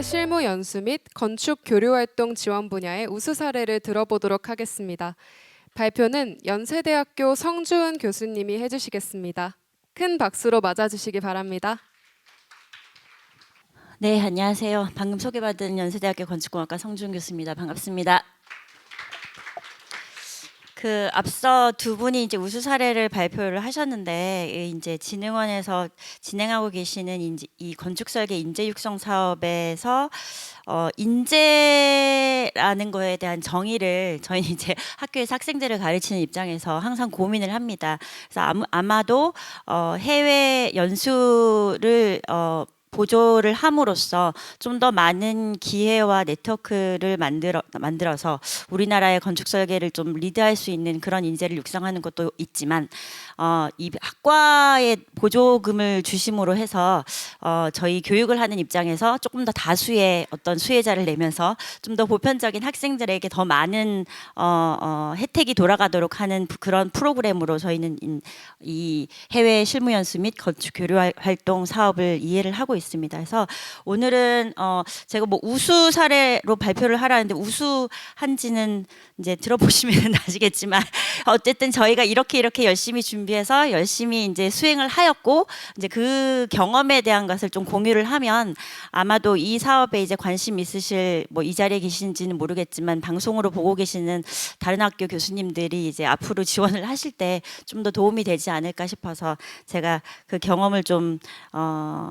실무 연수 및 건축 교류 활동 지원 분야의 우수 사례를 들어보도록 하겠습니다. 발표는 연세대학교 성주은 교수님이 해주시겠습니다. 큰 박수로 맞아주시기 바랍니다. 네, 안녕하세요. 방금 소개받은 연세대학교 건축공학과 성주은 교수입니다. 반갑습니다. 앞서 두 분이 이제 우수 사례를 발표를 하셨는데, 이제 진흥원에서 진행하고 계시는 이 건축 설계 인재 육성 사업에서 인재라는 거에 대한 정의를 저희는 이제 학교에서 학생들을 가르치는 입장에서 항상 고민을 합니다. 그래서 아마도 해외 연수를 보조를 함으로써 좀 더 많은 기회와 네트워크를 만들어서 우리나라의 건축 설계를 좀 리드할 수 있는 그런 인재를 육성하는 것도 있지만 이 학과에 보조금을 주심으로 해서 저희 교육을 하는 입장에서 조금 더 다수의 어떤 수혜자를 내면서 좀 더 보편적인 학생들에게 더 많은 혜택이 돌아가도록 하는 그런 프로그램으로 저희는 이 해외 실무 연수 및 건축 교류 활동 사업을 이해를 하고 있습니다. 그래서 오늘은 제가 뭐 우수 사례로 발표를 하라는데 우수한지는 이제 들어보시면 아시겠지만 어쨌든 저희가 이렇게 열심히 준비해서 열심히 이제 수행을 하였고 이제 그 경험에 대한 것을 좀 공유를 하면 아마도 이 사업에 이제 관심 있으실 뭐 이 자리에 계신지는 모르겠지만 방송으로 보고 계시는 다른 학교 교수님들이 이제 앞으로 지원을 하실 때 좀 더 도움이 되지 않을까 싶어서 제가 그 경험을 좀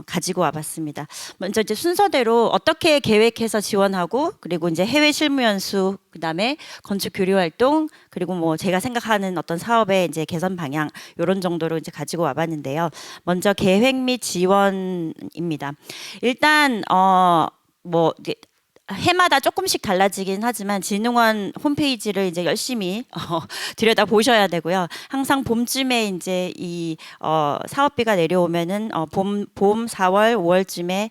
가지고 와봤습니다. 먼저 이제 순서대로 어떻게 계획해서 지원하고 그리고 이제 해외 실무 연수 그다음에 건축 교류 활동 그리고 뭐 제가 생각하는 어떤 사업의 이제 개선 방향 이런 정도로 이제 가지고 와봤는데요. 먼저 계획 및 지원입니다. 일단 뭐 해마다 조금씩 달라지긴 하지만 진흥원 홈페이지를 이제 열심히 들여다 보셔야 되고요. 항상 봄쯤에 이제 이 사업비가 내려오면은 봄 4월 5월쯤에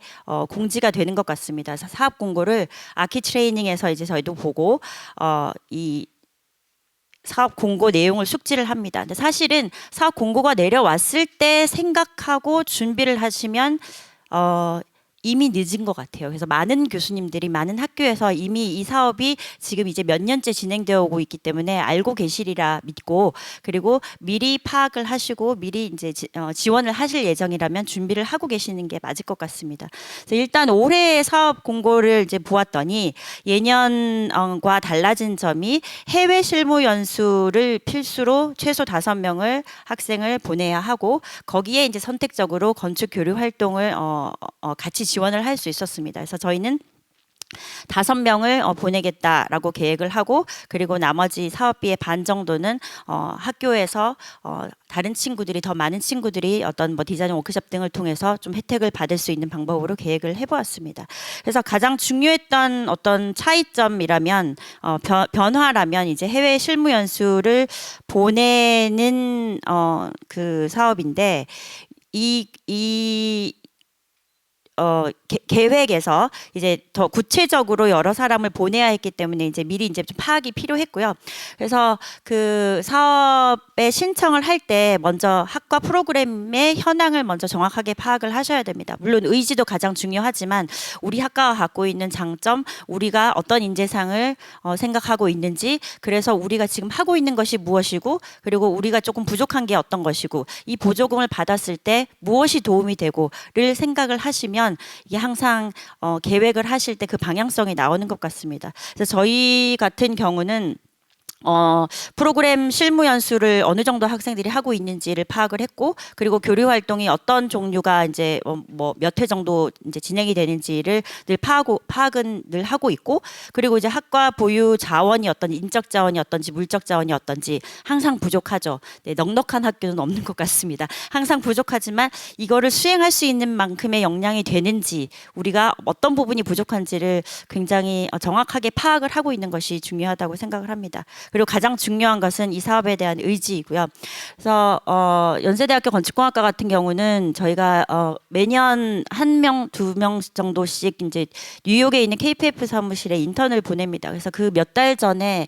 공지가 되는 것 같습니다. 사업 공고를 아키 트레이닝에서 이제 저희도 보고 이 사업 공고 내용을 숙지를 합니다. 근데 사실은 사업 공고가 내려왔을 때 생각하고 준비를 하시면 이미 늦은 것 같아요. 그래서 많은 교수님들이 많은 학교에서 이미 이 사업이 지금 이제 몇 년째 진행되어 오고 있기 때문에 알고 계시리라 믿고 그리고 미리 파악을 하시고 미리 이제 지원을 하실 예정이라면 준비를 하고 계시는 게 맞을 것 같습니다. 그래서 일단 올해의 사업 공고를 이제 보았더니 예년과 달라진 점이 해외 실무 연수를 필수로 최소 5명을 학생을 보내야 하고 거기에 이제 선택적으로 건축 교류 활동을 같이 지원을 할 수 있었습니다. 그래서 저희는 5명을 보내겠다라고 계획을 하고 그리고 나머지 사업비의 반 정도는 학교에서 다른 친구들이 더 많은 친구들이 어떤 뭐 디자인 워크숍 등을 통해서 좀 혜택을 받을 수 있는 방법으로 계획을 해보았습니다. 그래서 가장 중요했던 어떤 차이점이라면 변화라면 이제 해외 실무 연수를 보내는 그 사업인데 계획에서 이제 더 구체적으로 여러 사람을 보내야 했기 때문에 이제 미리 이제 좀 파악이 필요했고요. 그래서 그 사업에 신청을 할 때 먼저 학과 프로그램의 현황을 먼저 정확하게 파악을 하셔야 됩니다. 물론 의지도 가장 중요하지만 우리 학과가 갖고 있는 장점, 우리가 어떤 인재상을 생각하고 있는지, 그래서 우리가 지금 하고 있는 것이 무엇이고, 그리고 우리가 조금 부족한 게 어떤 것이고, 이 보조금을 받았을 때 무엇이 도움이 되고를 생각을 하시면 이게 항상 계획을 하실 때 그 방향성이 나오는 것 같습니다. 그래서 저희 같은 경우는 프로그램 실무 연수를 어느 정도 학생들이 하고 있는지를 파악을 했고 그리고 교류 활동이 어떤 종류가 이제 뭐 몇 회 정도 이제 진행이 되는지를 늘 파악은 늘 하고 있고 그리고 이제 학과 보유 자원이 어떤 인적 자원이 어떤지 물적 자원이 어떤지 항상 부족하죠. 네, 넉넉한 학교는 없는 것 같습니다. 항상 부족하지만 이거를 수행할 수 있는 만큼의 역량이 되는지 우리가 어떤 부분이 부족한지를 굉장히 정확하게 파악을 하고 있는 것이 중요하다고 생각을 합니다. 그리고 가장 중요한 것은 이 사업에 대한 의지이고요. 그래서 연세대학교 건축공학과 같은 경우는 저희가 매년 1명, 2명 정도씩 이제 뉴욕에 있는 KPF 사무실에 인턴을 보냅니다. 그래서 그 몇 달 전에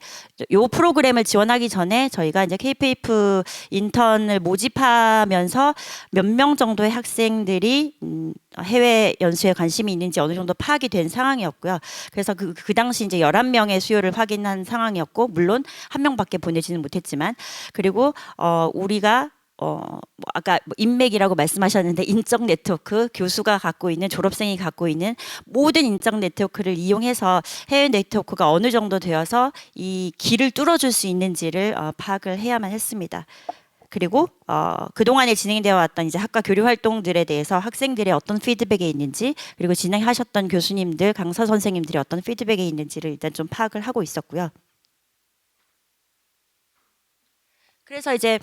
요 프로그램을 지원하기 전에 저희가 이제 KPF 인턴을 모집하면서 몇 명 정도의 학생들이 해외 연수에 관심이 있는지 어느 정도 파악이 된 상황이었고요. 그래서 그 당시 이제 11명의 수요를 확인한 상황이었고, 물론 1명밖에 보내지는 못했지만, 그리고 우리가 뭐 아까 뭐 인맥이라고 말씀하셨는데, 인적 네트워크, 교수가 갖고 있는, 졸업생이 갖고 있는 모든 인적 네트워크를 이용해서 해외 네트워크가 어느 정도 되어서 이 길을 뚫어줄 수 있는지를 파악을 해야만 했습니다. 그리고 그동안에 진행되어 왔던 이제 학과 교류 활동들에 대해서 학생들의 어떤 피드백이 있는지, 그리고 진행하셨던 교수님들, 강사 선생님들이 어떤 피드백이 있는지를 일단 좀 파악을 하고 있었고요. 그래서 이제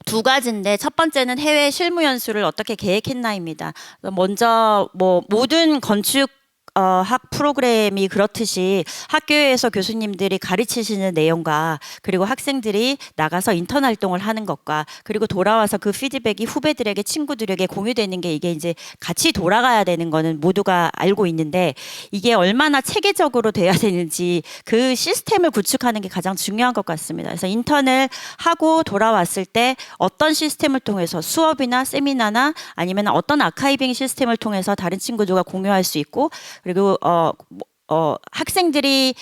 두 가지인데, 첫 번째는 해외 실무 연수를 어떻게 계획했나입니다. 먼저 뭐 모든 건축 학 프로그램이 그렇듯이 학교에서 교수님들이 가르치시는 내용과, 그리고 학생들이 나가서 인턴 활동을 하는 것과, 그리고 돌아와서 그 피드백이 후배들에게, 친구들에게 공유되는 게, 이게 이제 같이 돌아가야 되는 거는 모두가 알고 있는데, 이게 얼마나 체계적으로 돼야 되는지 그 시스템을 구축하는 게 가장 중요한 것 같습니다. 그래서 인턴을 하고 돌아왔을 때 어떤 시스템을 통해서, 수업이나 세미나나 아니면 어떤 아카이빙 시스템을 통해서 다른 친구들과 공유할 수 있고, 그리고 학생들이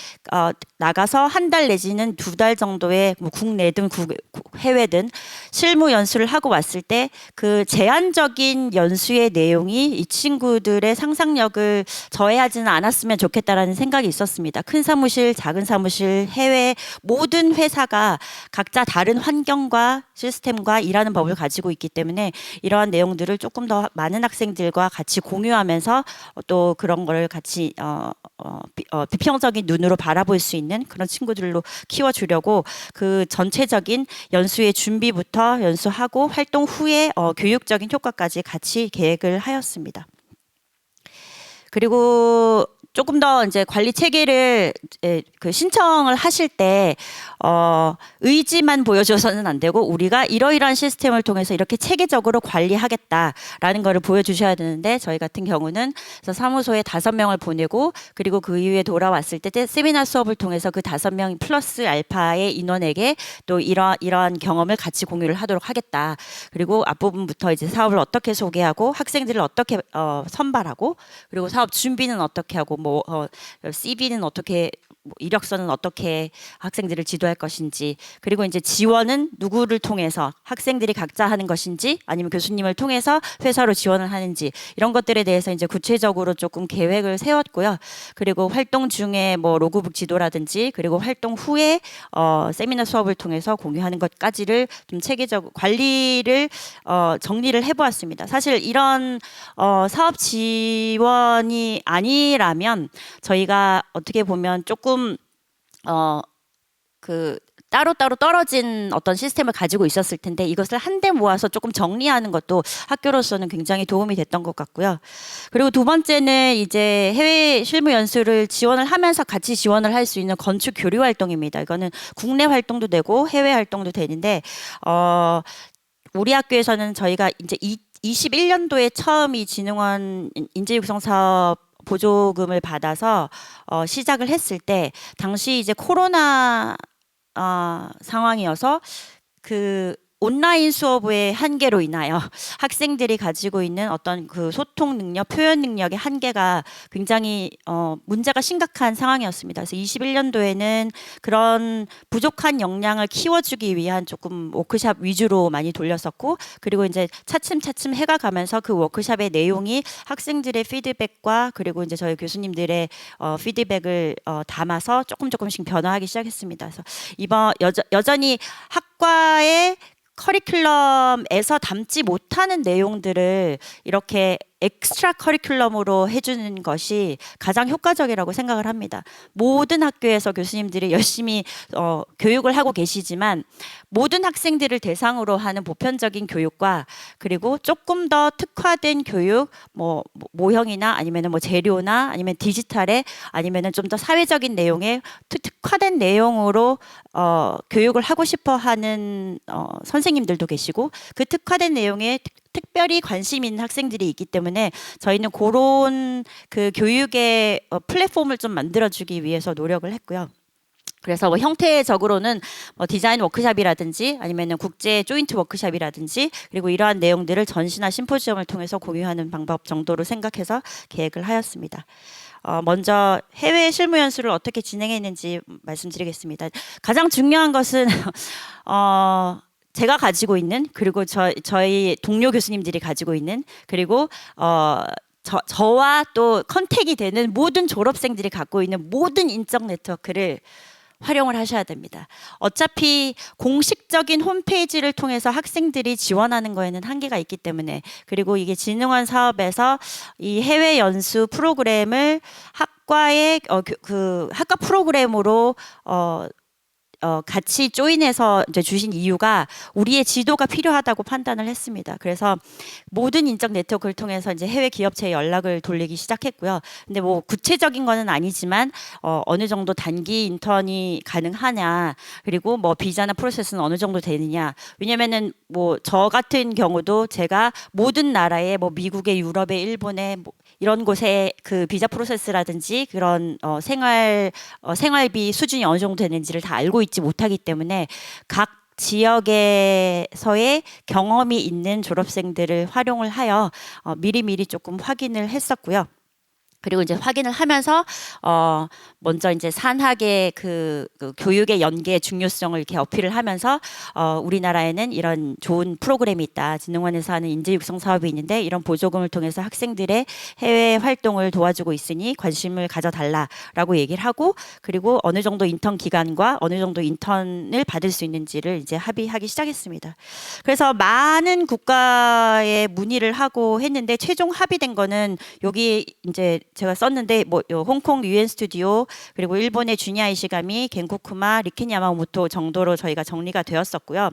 나가서 한 달 내지는 2달 정도의 뭐 국내든 해외든 실무 연수를 하고 왔을 때 그 제한적인 연수의 내용이 이 친구들의 상상력을 저해하지는 않았으면 좋겠다라는 생각이 있었습니다. 큰 사무실, 작은 사무실, 해외 모든 회사가 각자 다른 환경과 시스템과 일하는 법을 가지고 있기 때문에 이러한 내용들을 조금 더 많은 학생들과 같이 공유하면서 또 그런 거를 같이 비평적인 눈으로 바라볼 수 있는 그런 친구들로 키워주려고 그 전체적인 연수의 준비부터 연수하고 활동 후에 교육적인 효과까지 같이 계획을 하였습니다. 그리고 조금 더 이제 관리 체계를 그 신청을 하실 때 의지만 보여줘서는 안 되고, 우리가 이러이러한 시스템을 통해서 이렇게 체계적으로 관리하겠다라는 거를 보여주셔야 되는데, 저희 같은 경우는 그래서 사무소에 5명을 보내고, 그리고 그 이후에 돌아왔을 때 세미나 수업을 통해서 그 5명 플러스 알파의 인원에게 또 이러한 경험을 같이 공유를 하도록 하겠다. 그리고 앞부분부터 이제 사업을 어떻게 소개하고, 학생들을 어떻게 선발하고, 그리고 사업 준비는 어떻게 하고, 뭐 CV는 어떻게, 뭐 이력서는 어떻게 학생들을 지도할 것인지, 그리고 이제 지원은 누구를 통해서 학생들이 각자 하는 것인지 아니면 교수님을 통해서 회사로 지원을 하는지, 이런 것들에 대해서 이제 구체적으로 조금 계획을 세웠고요. 그리고 활동 중에 뭐 로그북 지도라든지, 그리고 활동 후에 세미나 수업을 통해서 공유하는 것까지를 좀 체계적 관리를 정리를 해보았습니다. 사실 이런 사업 지원이 아니라면 저희가 어떻게 보면 조금 그 따로따로 떨어진 어떤 시스템을 가지고 있었을 텐데, 이것을 한데 모아서 조금 정리하는 것도 학교로서는 굉장히 도움이 됐던 것 같고요. 그리고 두 번째는 이제 해외 실무 연수를 지원을 하면서 같이 지원을 할 수 있는 건축 교류 활동입니다. 이거는 국내 활동도 되고 해외 활동도 되는데, 우리 학교에서는 저희가 이제 21년도에 처음 이 진흥원 인재육성 사업 보조금을 받아서 시작을 했을 때, 당시 이제 코로나 상황이어서 그 온라인 수업의 한계로 인하여 학생들이 가지고 있는 어떤 그 소통 능력, 표현 능력의 한계가 굉장히 문제가 심각한 상황이었습니다. 그래서 21년도에는 그런 부족한 역량을 키워주기 위한 조금 워크샵 위주로 많이 돌렸었고, 그리고 이제 차츰차츰 해가 가면서 그 워크샵의 내용이 학생들의 피드백과 그리고 이제 저희 교수님들의 피드백을 담아서 조금씩 변화하기 시작했습니다. 그래서 이번 여전히 학과의 커리큘럼에서 담지 못하는 내용들을 이렇게 엑스트라 커리큘럼으로 해주는 것이 가장 효과적이라고 생각을 합니다. 모든 학교에서 교수님들이 열심히 교육을 하고 계시지만 모든 학생들을 대상으로 하는 보편적인 교육과 그리고 조금 더 특화된 교육, 뭐 모형이나 아니면은 뭐 재료나 아니면 디지털에 아니면은 좀 더 사회적인 내용에 특화된 내용으로 교육을 하고 싶어하는 선생님들도 계시고 그 특화된 내용에 특별히 관심 있는 학생들이 있기 때문에 저희는 그런 그 교육의 플랫폼을 좀 만들어주기 위해서 노력을 했고요. 그래서 뭐 형태적으로는 뭐 디자인 워크샵이라든지 아니면은 국제 조인트 워크샵이라든지 그리고 이러한 내용들을 전시나 심포지엄을 통해서 공유하는 방법 정도로 생각해서 계획을 하였습니다. 먼저 해외 실무 연수를 어떻게 진행했는지 말씀드리겠습니다. 가장 중요한 것은 제가 가지고 있는 그리고 저희 동료 교수님들이 가지고 있는 그리고 저와 또 컨택이 되는 모든 졸업생들이 갖고 있는 모든 인적 네트워크를 활용을 하셔야 됩니다. 어차피 공식적인 홈페이지를 통해서 학생들이 지원하는 거에는 한계가 있기 때문에 그리고 이게 진흥원 사업에서 이 해외 연수 프로그램을 학과의 그 학과 프로그램으로 같이 조인해서 이제 주신 이유가 우리의 지도가 필요하다고 판단을 했습니다. 그래서 모든 인적 네트워크를 통해서 이제 해외 기업체에 연락을 돌리기 시작했고요. 근데 뭐 구체적인 거는 아니지만 어느 정도 단기 인턴이 가능하냐, 그리고 뭐 비자나 프로세스는 어느 정도 되느냐. 왜냐면은 뭐 저 같은 경우도 제가 모든 나라의 뭐 미국의, 유럽의, 일본의 뭐 이런 곳에 그 비자 프로세스라든지 그런 생활비 수준이 어느 정도 되는지를 다 알고 있지 못하기 때문에 각 지역에서의 경험이 있는 졸업생들을 활용을 하여 미리미리 조금 확인을 했었고요. 그리고 이제 확인을 하면서 먼저 이제 산학의 그 교육의 연계의 중요성을 이렇게 어필을 하면서 우리나라에는 이런 좋은 프로그램이 있다. 진흥원에서 하는 인재 육성 사업이 있는데 이런 보조금을 통해서 학생들의 해외 활동을 도와주고 있으니 관심을 가져달라라고 얘기를 하고 그리고 어느 정도 인턴 기간과 어느 정도 인턴을 받을 수 있는지를 이제 합의하기 시작했습니다. 그래서 많은 국가에 문의를 하고 했는데 최종 합의된 거는 여기 이제 제가 썼는데 뭐 홍콩 유엔 스튜디오 그리고 일본의 주니아 이시가미, 겐코쿠마, 리켄 야마모토 정도로 저희가 정리가 되었었고요.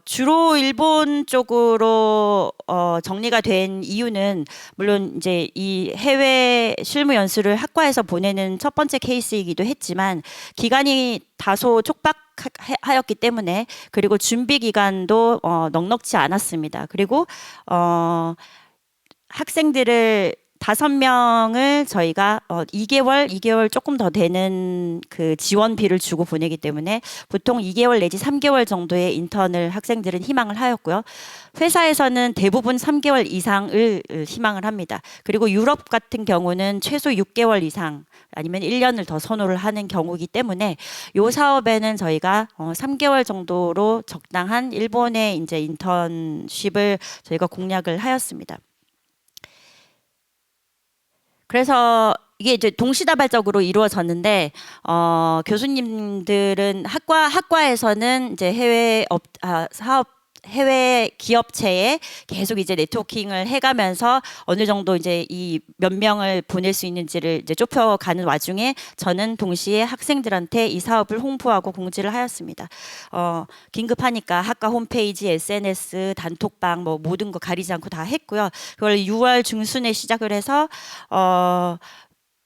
주로 일본 쪽으로 정리가 된 이유는 물론 이제 이 해외 실무 연수를 학과에서 보내는 첫 번째 케이스이기도 했지만 기간이 다소 촉박하였기 때문에 그리고 준비 기간도 넉넉지 않았습니다. 그리고 학생들을 5명을 저희가 2개월 조금 더 되는 그 지원비를 주고 보내기 때문에 보통 2개월 내지 3개월 정도의 인턴을 학생들은 희망을 하였고요. 회사에서는 대부분 3개월 이상을 희망을 합니다. 그리고 유럽 같은 경우는 최소 6개월 이상 아니면 1년을 더 선호를 하는 경우이기 때문에 이 사업에는 저희가 3개월 정도로 적당한 일본의 이제 인턴십을 저희가 공략을 하였습니다. 그래서 이게 이제 동시다발적으로 이루어졌는데 교수님들은 학과에서는 이제 해외 기업체에 계속 이제 네트워킹을 해가면서 어느 정도 이제 이 몇 명을 보낼 수 있는지를 이제 좁혀가는 와중에 저는 동시에 학생들한테 이 사업을 홍보하고 공지를 하였습니다. 긴급하니까 학과 홈페이지, SNS, 단톡방 뭐 모든 거 가리지 않고 다 했고요. 그걸 6월 중순에 시작을 해서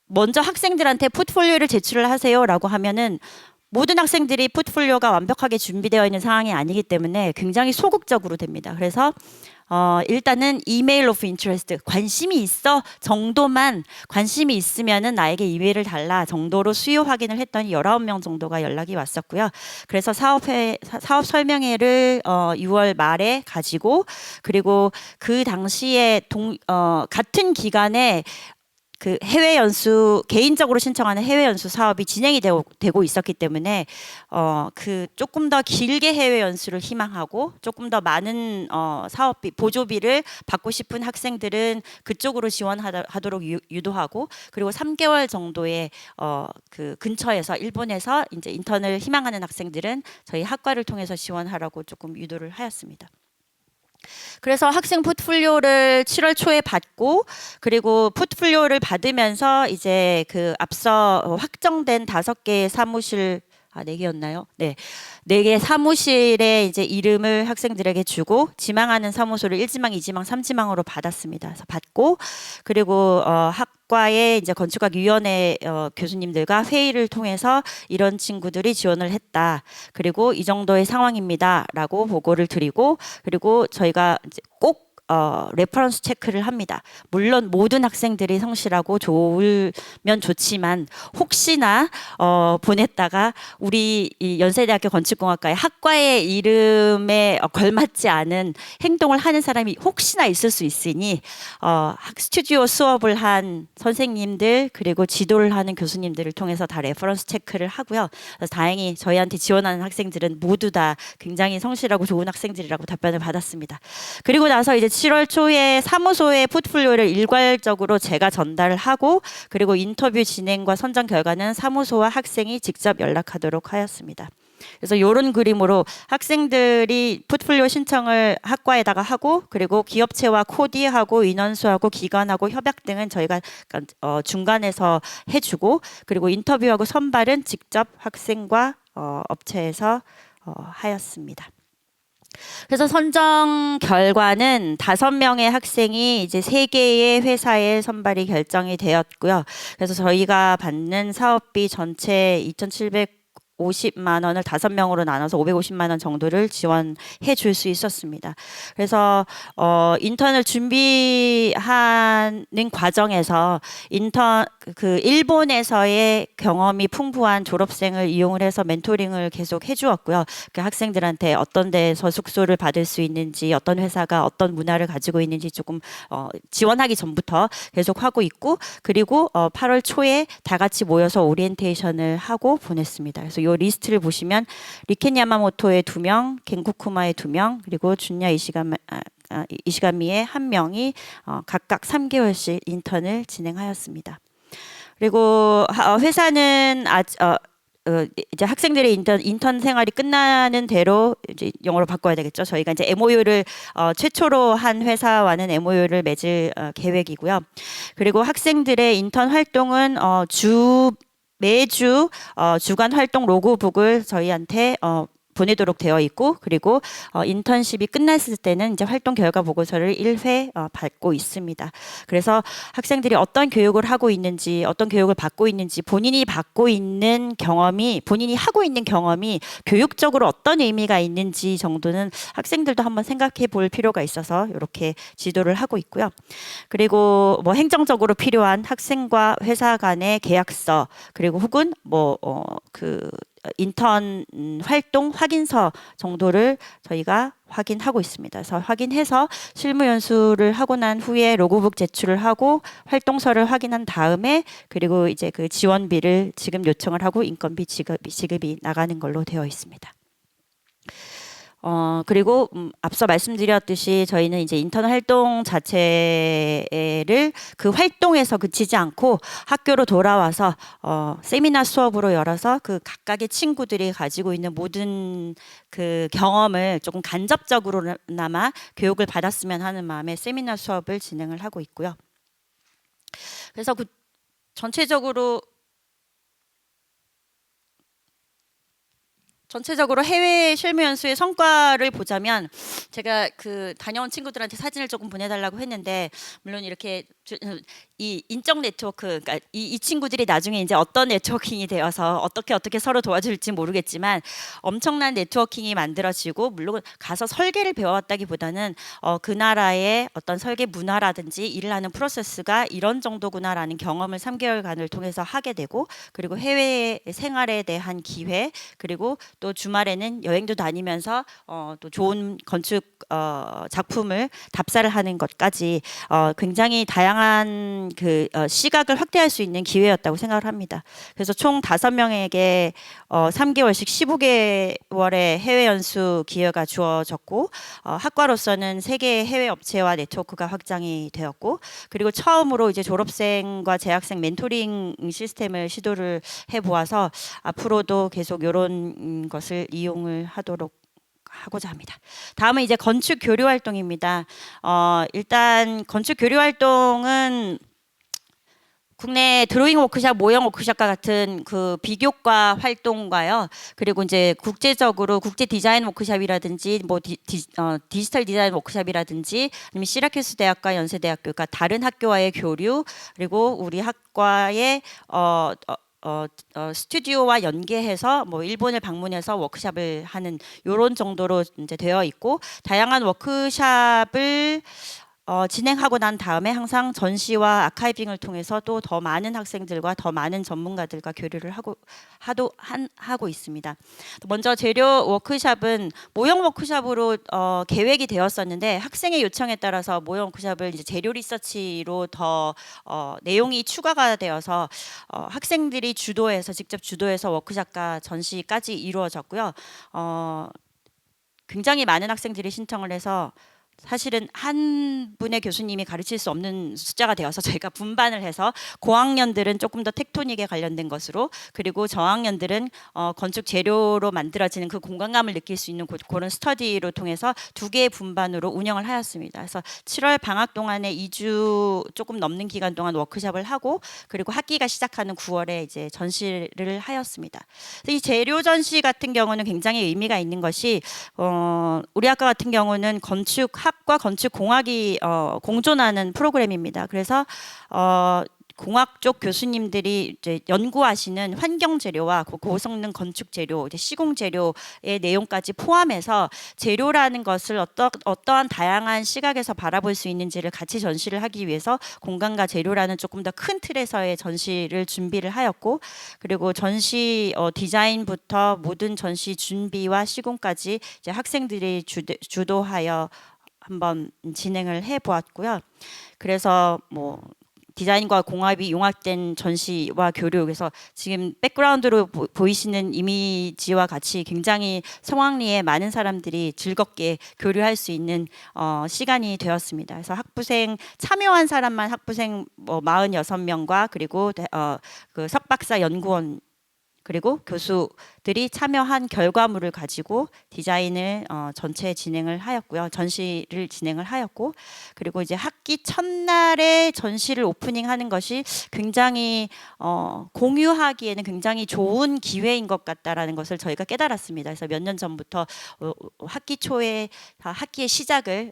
먼저 학생들한테 포트폴리오를 제출을 하세요라고 하면은 모든 학생들이 포트폴리오가 완벽하게 준비되어 있는 상황이 아니기 때문에 굉장히 소극적으로 됩니다. 그래서 일단은 이메일 오브 인트레스트 관심이 있어 정도만 관심이 있으면은 나에게 이메일을 달라 정도로 수요 확인을 했더니 19명 정도가 연락이 왔었고요. 그래서 사업 설명회를 6월 말에 가지고 그리고 그 당시에 같은 기간에 그 해외 연수 개인적으로 신청하는 해외 연수 사업이 진행이 되고 있었기 때문에 그 조금 더 길게 해외 연수를 희망하고 조금 더 많은 사업비 보조비를 받고 싶은 학생들은 그쪽으로 지원하도록 유도하고 그리고 3개월 정도의 그 근처에서 일본에서 이제 인턴을 희망하는 학생들은 저희 학과를 통해서 지원하라고 조금 유도를 하였습니다. 그래서 학생 포트폴리오를 7월 초에 받고 그리고 포트폴리오를 받으면서 이제 그 앞서 확정된 5개의 사무실 4개였나요? 네. 4개 사무실에 이제 이름을 학생들에게 주고 지망하는 사무소를 1지망, 2지망, 3지망으로 받았습니다. 그래서 받고 그리고 학과의 이제 건축학위원회 교수님들과 회의를 통해서 이런 친구들이 지원을 했다. 그리고 이 정도의 상황입니다라고 보고를 드리고 그리고 저희가 이제 꼭 레퍼런스 체크를 합니다. 물론 모든 학생들이 성실하고 좋으면 좋지만 혹시나 보냈다가 우리 이 연세대학교 건축공학과의 학과의 이름에 걸맞지 않은 행동을 하는 사람이 혹시나 있을 수 있으니 스튜디오 수업을 한 선생님들 그리고 지도를 하는 교수님들을 통해서 다 레퍼런스 체크를 하고요. 그래서 다행히 저희한테 지원하는 학생들은 모두 다 굉장히 성실하고 좋은 학생들이라고 답변을 받았습니다. 그리고 나서 이제 7월 초에 사무소의 포트폴리오를 일괄적으로 제가 전달을 하고 그리고 인터뷰 진행과 선정 결과는 사무소와 학생이 직접 연락하도록 하였습니다. 그래서 이런 그림으로 학생들이 포트폴리오 신청을 학과에다가 하고 그리고 기업체와 코디하고 인원수하고 기관하고 협약 등은 저희가 중간에서 해주고 그리고 인터뷰하고 선발은 직접 학생과 업체에서 하였습니다. 그래서 선정 결과는 5명의 학생이 이제 3개의 회사에 선발이 결정이 되었고요. 그래서 저희가 받는 사업비 전체 2,750만 원을 5명으로 나눠서 550만 원 정도를 지원해 줄 수 있었습니다. 그래서 인턴을 준비하는 과정에서 그 일본에서의 경험이 풍부한 졸업생을 이용을 해서 멘토링을 계속 해주었고요. 그 학생들한테 어떤 데서 숙소를 받을 수 있는지, 어떤 회사가 어떤 문화를 가지고 있는지 조금 지원하기 전부터 계속 하고 있고, 그리고 8월 초에 다 같이 모여서 오리엔테이션을 하고 보냈습니다. 그래서 이 리스트를 보시면 리켄 야마모토의 2명, 겐쿠쿠마의 2명, 그리고 준야 이시가미의 1명이 각각 3개월씩 인턴을 진행하였습니다. 그리고 회사는 이제 학생들의 인턴 생활이 끝나는 대로 이제 영어로 바꿔야 되겠죠. 저희가 이제 MOU를 최초로 한 회사와는 MOU를 맺을 계획이고요. 그리고 학생들의 인턴 활동은 매주 주간 활동 로그북을 저희한테 보내도록 되어 있고 그리고 인턴십이 끝났을 때는 이제 활동 결과 보고서를 1회 받고 있습니다. 그래서 학생들이 어떤 교육을 하고 있는지 어떤 교육을 받고 있는지 본인이 하고 있는 경험이 교육적으로 어떤 의미가 있는지 정도는 학생들도 한번 생각해 볼 필요가 있어서 이렇게 지도를 하고 있고요. 그리고 뭐 행정적으로 필요한 학생과 회사 간의 계약서 그리고 혹은 그 인턴 활동 확인서 정도를 저희가 확인하고 있습니다. 그래서 확인해서 실무 연수를 하고 난 후에 로그북 제출을 하고 활동서를 확인한 다음에 그리고 이제 그 지원비를 지급 요청을 하고 인건비 지급이 나가는 걸로 되어 있습니다. 그리고 앞서 말씀드렸듯이 저희는 이제 인턴 활동 자체를 그 활동에서 그치지 않고 학교로 돌아와서 세미나 수업으로 열어서 그 각각의 친구들이 가지고 있는 모든 그 경험을 조금 간접적으로나마 교육을 받았으면 하는 마음에 세미나 수업을 진행을 하고 있고요. 그래서 그 전체적으로 해외 실무 연수의 성과를 보자면 제가 그 다녀온 친구들한테 사진을 조금 보내달라고 했는데 물론 이렇게 이 인적 네트워크 그러니까 이 친구들이 나중에 이제 어떤 네트워킹이 되어서 어떻게 서로 도와줄지 모르겠지만 엄청난 네트워킹이 만들어지고 물론 가서 설계를 배워왔다기보다는 그 나라의 어떤 설계 문화라든지 일을 하는 프로세스가 이런 정도구나라는 경험을 3개월간을 통해서 하게 되고 그리고 해외 생활에 대한 기회 그리고 또 주말에는 여행도 다니면서 또 좋은 건축 작품을 답사를 하는 것까지 굉장히 다양한 그 시각을 확대할 수 있는 기회였다고 생각을 합니다. 그래서 총 5명에게 3개월씩 15개월의 해외 연수 기회가 주어졌고 학과로서는 3개의 해외 업체와 네트워크가 확장이 되었고 그리고 처음으로 이제 졸업생과 재학생 멘토링 시스템을 시도를 해보아서 앞으로도 계속 이런 것을 이용을 하고자 합니다. 다음은 이제 건축 교류 활동입니다. 일단 건축 교류 활동은 국내 드로잉 워크샵, 모형 워크샵과 같은 그 비교과 활동과요. 그리고 이제 국제적으로 국제 디자인 워크샵이라든지 뭐 디지털 디자인 워크샵이라든지 아니면 시라큐스 대학과 연세대학교, 그러니까 다른 학교와의 교류 그리고 우리 학과의 스튜디오와 연계해서 뭐 일본을 방문해서 워크샵을 하는 이런 정도로 이제 되어 있고 다양한 워크샵을 진행하고 난 다음에 항상 전시와 아카이빙을 통해서 또 더 많은 학생들과 더 많은 전문가들과 교류를 하고 있습니다. 먼저 재료 워크샵은 모형 워크샵으로 계획이 되었었는데 학생의 요청에 따라서 모형 워크샵을 이제 재료 리서치로 더 내용이 추가가 되어서 학생들이 직접 주도해서 워크샵과 전시까지 이루어졌고요. 굉장히 많은 학생들이 신청을 해서 사실은 한 분의 교수님이 가르칠 수 없는 숫자가 되어서 저희가 분반을 해서 고학년들은 조금 더 텍토닉에 관련된 것으로 그리고 저학년들은 건축 재료로 만들어지는 그 공간감을 느낄 수 있는 그런 스터디로 통해서 2개의 분반으로 운영을 하였습니다. 그래서 7월 방학 동안에 2주 조금 넘는 기간 동안 워크숍을 하고 그리고 학기가 시작하는 9월에 이제 전시를 하였습니다. 이 재료 전시 같은 경우는 굉장히 의미가 있는 것이 우리 학과 같은 경우는 건축학과 건축공학이 공존하는 프로그램입니다. 그래서 공학 쪽 교수님들이 이제 연구하시는 환경 재료와 고성능 건축 재료, 시공 재료의 내용까지 포함해서 재료라는 것을 어떠한 다양한 시각에서 바라볼 수 있는지를 같이 전시를 하기 위해서 공간과 재료라는 조금 더 큰 틀에서의 전시를 준비를 하였고 그리고 전시 디자인부터 모든 전시 준비와 시공까지 이제 학생들이 주도하여 한번 진행을 해 보았고요. 그래서 뭐 디자인과 공학이 융합된 전시와 교류, 그래서 지금 백그라운드로 보이시는 이미지와 같이 굉장히 성황리에 많은 사람들이 즐겁게 교류할 수 있는 시간이 되었습니다. 그래서 학부생 참여한 사람만 학부생 46명과 그리고 그 석박사 연구원 그리고 교수들이 참여한 결과물을 가지고 디자인을 전체 진행을 하였고요. 전시를 진행을 하였고 그리고 이제 학기 첫날에 전시를 오프닝하는 것이 굉장히 공유하기에는 굉장히 좋은 기회인 것 같다라는 것을 저희가 깨달았습니다. 그래서 몇 년 전부터 학기 초에 학기의 시작을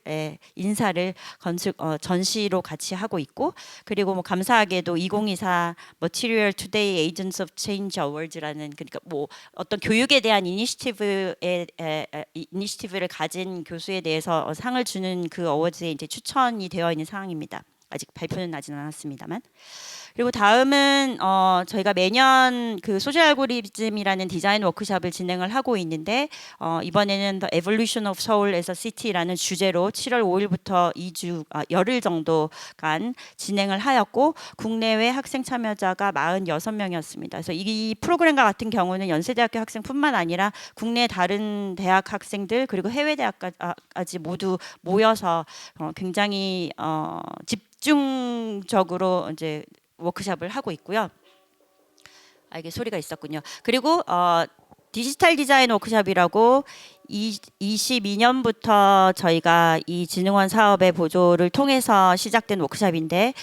인사를 전시로 같이 하고 있고 그리고 뭐 감사하게도 2024 Material Today Agents of Change Awards 라는 그러니까 뭐 어떤 교육에 대한 이니시티브를 가진 교수에 대해서 상을 주는 그 어워즈에 이제 추천이 되어 있는 상황입니다. 아직 발표는 나진 않았습니다만. 그리고 다음은 저희가 매년 그 소셜 알고리즘이라는 디자인 워크숍을 진행을 하고 있는데 이번에는 The Evolution of Seoul as a City라는 주제로 7월 5일부터 2주 열흘 정도간 진행을 하였고 국내외 학생 참여자가 46명이었습니다. 그래서 이 프로그램과 같은 경우는 연세대학교 학생뿐만 아니라 국내 다른 대학 학생들 그리고 해외 대학까지 모두 모여서 굉장히 집중적으로 이제 워크숍을 하고 있고요. 이게 소리가 있었군요. 그리고 디지털 디자인 워크숍이라고 22년부터 저희가 이 진흥원 사업의 보조를 통해서 시작된 워크숍인데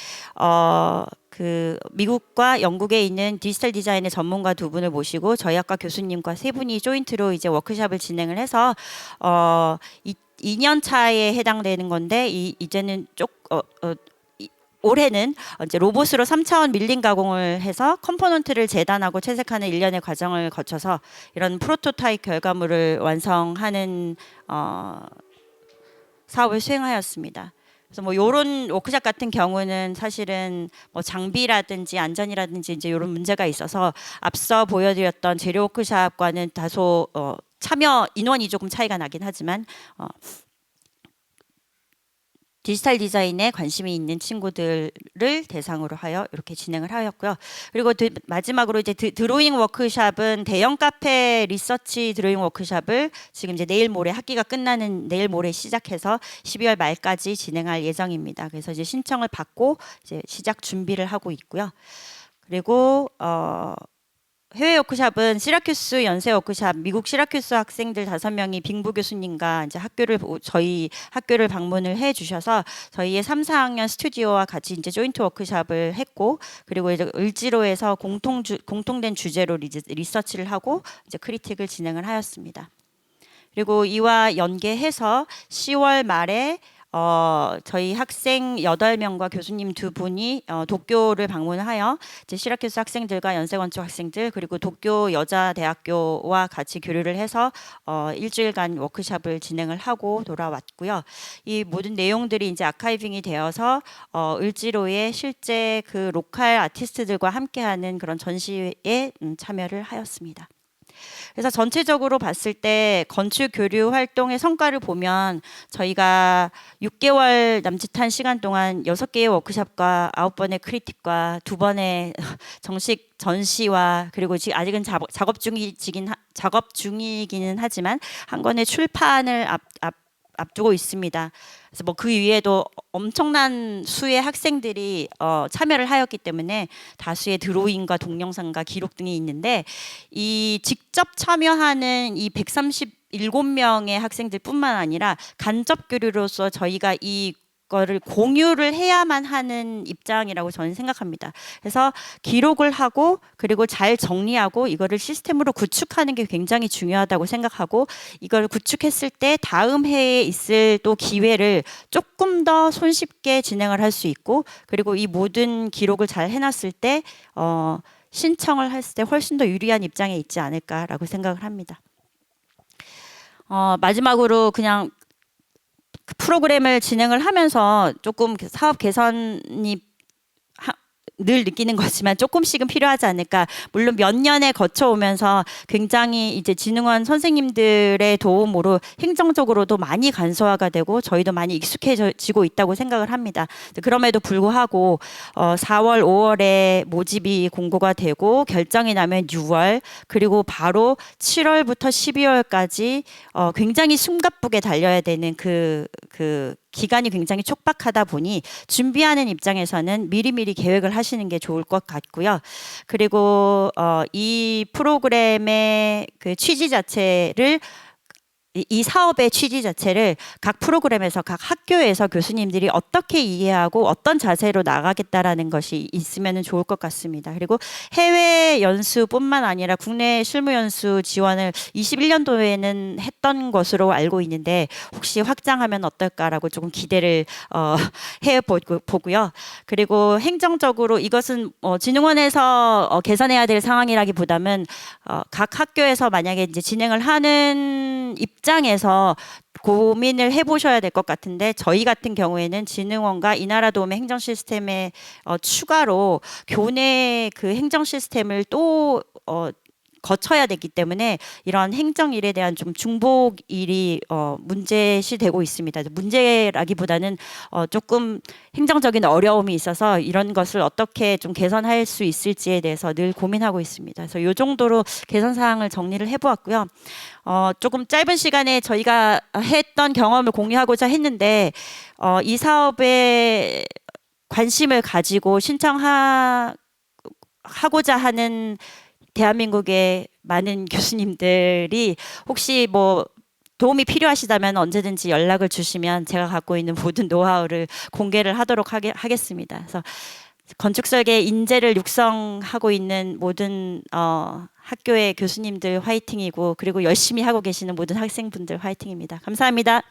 그 미국과 영국에 있는 디지털 디자인의 전문가 2분을 모시고 저희 학과 교수님과 3분이 조인트로 이제 워크숍을 진행을 해서 2년 차에 해당되는 건데 이제는 올해는 이제 로봇으로 3차원 밀링 가공을 해서 컴포넌트를 재단하고 채색하는 일련의 과정을 거쳐서 이런 프로토타입 결과물을 완성하는 사업을 수행하였습니다. 그래서 뭐 요런 워크숍 같은 경우는 사실은 뭐 장비라든지 안전이라든지 이제 요런 문제가 있어서 앞서 보여드렸던 재료 워크숍과는 다소 참여 인원이 조금 차이가 나긴 하지만 디지털 디자인에 관심이 있는 친구들을 대상으로 하여 이렇게 진행을 하였고요. 그리고 마지막으로 이제 드로잉 워크숍은 대형 카페 리서치 드로잉 워크숍을 지금 이제 내일 모레 학기가 끝나는 내일 모레 시작해서 12월 말까지 진행할 예정입니다. 그래서 이제 신청을 받고 이제 시작 준비를 하고 있고요. 그리고 해외 워크숍은 시라큐스 연세 워크숍, 미국 시라큐스 학생들 5명이 빙부 교수님과 이제 저희 학교를 방문을 해 주셔서 저희의 3, 4학년 스튜디오와 같이 이제 조인트 워크숍을 했고, 그리고 이제 을지로에서 공통된 주제로 리서치를 하고 이제 크리틱을 진행을 하였습니다. 그리고 이와 연계해서 10월 말에 저희 학생 8명과 교수님 2분이 도쿄를 방문하여 이제 시라큐스 학생들과 연세건축 학생들 그리고 도쿄 여자대학교와 같이 교류를 해서 일주일간 워크숍을 진행을 하고 돌아왔고요. 이 모든 내용들이 이제 아카이빙이 되어서 을지로의 실제 그 로컬 아티스트들과 함께하는 그런 전시에 참여를 하였습니다. 그래서 전체적으로 봤을 때 건축 교류 활동의 성과를 보면 저희가 6개월 남짓한 시간 동안 6개의 워크숍과 9번의 크리틱과 2번의 정식 전시와 그리고 지금 아직은 작업 중이기는 하지만 한 권의 출판을 앞두고 있습니다. 그래서 뭐 그 위에도 엄청난 수의 학생들이 참여를 하였기 때문에 다수의 드로잉과 동영상과 기록 등이 있는데 이 직접 참여하는 이 137명의 학생들뿐만 아니라 간접 교류로서 저희가 이거를 공유를 해야만 하는 입장이라고 저는 생각합니다. 그래서 기록을 하고 그리고 잘 정리하고 이거를 시스템으로 구축하는 게 굉장히 중요하다고 생각하고 이걸 구축했을 때 다음 해에 있을 또 기회를 조금 더 손쉽게 진행을 할 수 있고 그리고 이 모든 기록을 잘 해놨을 때 신청을 했을 때 훨씬 더 유리한 입장에 있지 않을까라고 생각을 합니다. 마지막으로 그냥 그 프로그램을 진행을 하면서 조금 사업 개선이 늘 느끼는 거지만 조금씩은 필요하지 않을까. 물론 몇 년에 거쳐오면서 굉장히 이제 진흥원 선생님들의 도움으로 행정적으로도 많이 간소화가 되고 저희도 많이 익숙해지고 있다고 생각을 합니다. 그럼에도 불구하고 4월, 5월에 모집이 공고가 되고 결정이 나면 6월 그리고 바로 7월부터 12월까지 굉장히 숨가쁘게 달려야 되는 그 기간이 굉장히 촉박하다 보니 준비하는 입장에서는 미리미리 계획을 하시는 게 좋을 것 같고요. 그리고 이 프로그램의 그 취지 자체를 이 사업의 취지 자체를 각 프로그램에서 각 학교에서 교수님들이 어떻게 이해하고 어떤 자세로 나가겠다라는 것이 있으면 좋을 것 같습니다. 그리고 해외 연수뿐만 아니라 국내 실무 연수 지원을 21년도에는 했던 것으로 알고 있는데 혹시 확장하면 어떨까라고 조금 기대를 해보고요. 그리고 행정적으로 이것은 진흥원에서 개선해야 될 상황이라기보다는 각 학교에서 만약에 이제 진행을 하는 입장에서 고민을 해보셔야 될 것 같은데 저희 같은 경우에는 진흥원과 이나라 도움의 행정 시스템에 추가로 교내 그 행정 시스템을 또 거쳐야 되기 때문에 이런 행정일에 대한 좀 중복일이 문제시되고 있습니다. 문제라기보다는 조금 행정적인 어려움이 있어서 이런 것을 어떻게 좀 개선할 수 있을지에 대해서 늘 고민하고 있습니다. 그래서 이 정도로 개선 사항을 정리를 해보았고요. 조금 짧은 시간에 저희가 했던 경험을 공유하고자 했는데 이 사업에 관심을 가지고 신청하고자 하는 대한민국의 많은 교수님들이 혹시 뭐 도움이 필요하시다면 언제든지 연락을 주시면 제가 갖고 있는 모든 노하우를 공개를 하도록 하겠습니다. 그래서 건축 설계 인재를 육성하고 있는 모든 학교의 교수님들 화이팅이고 그리고 열심히 하고 계시는 모든 학생분들 화이팅입니다. 감사합니다.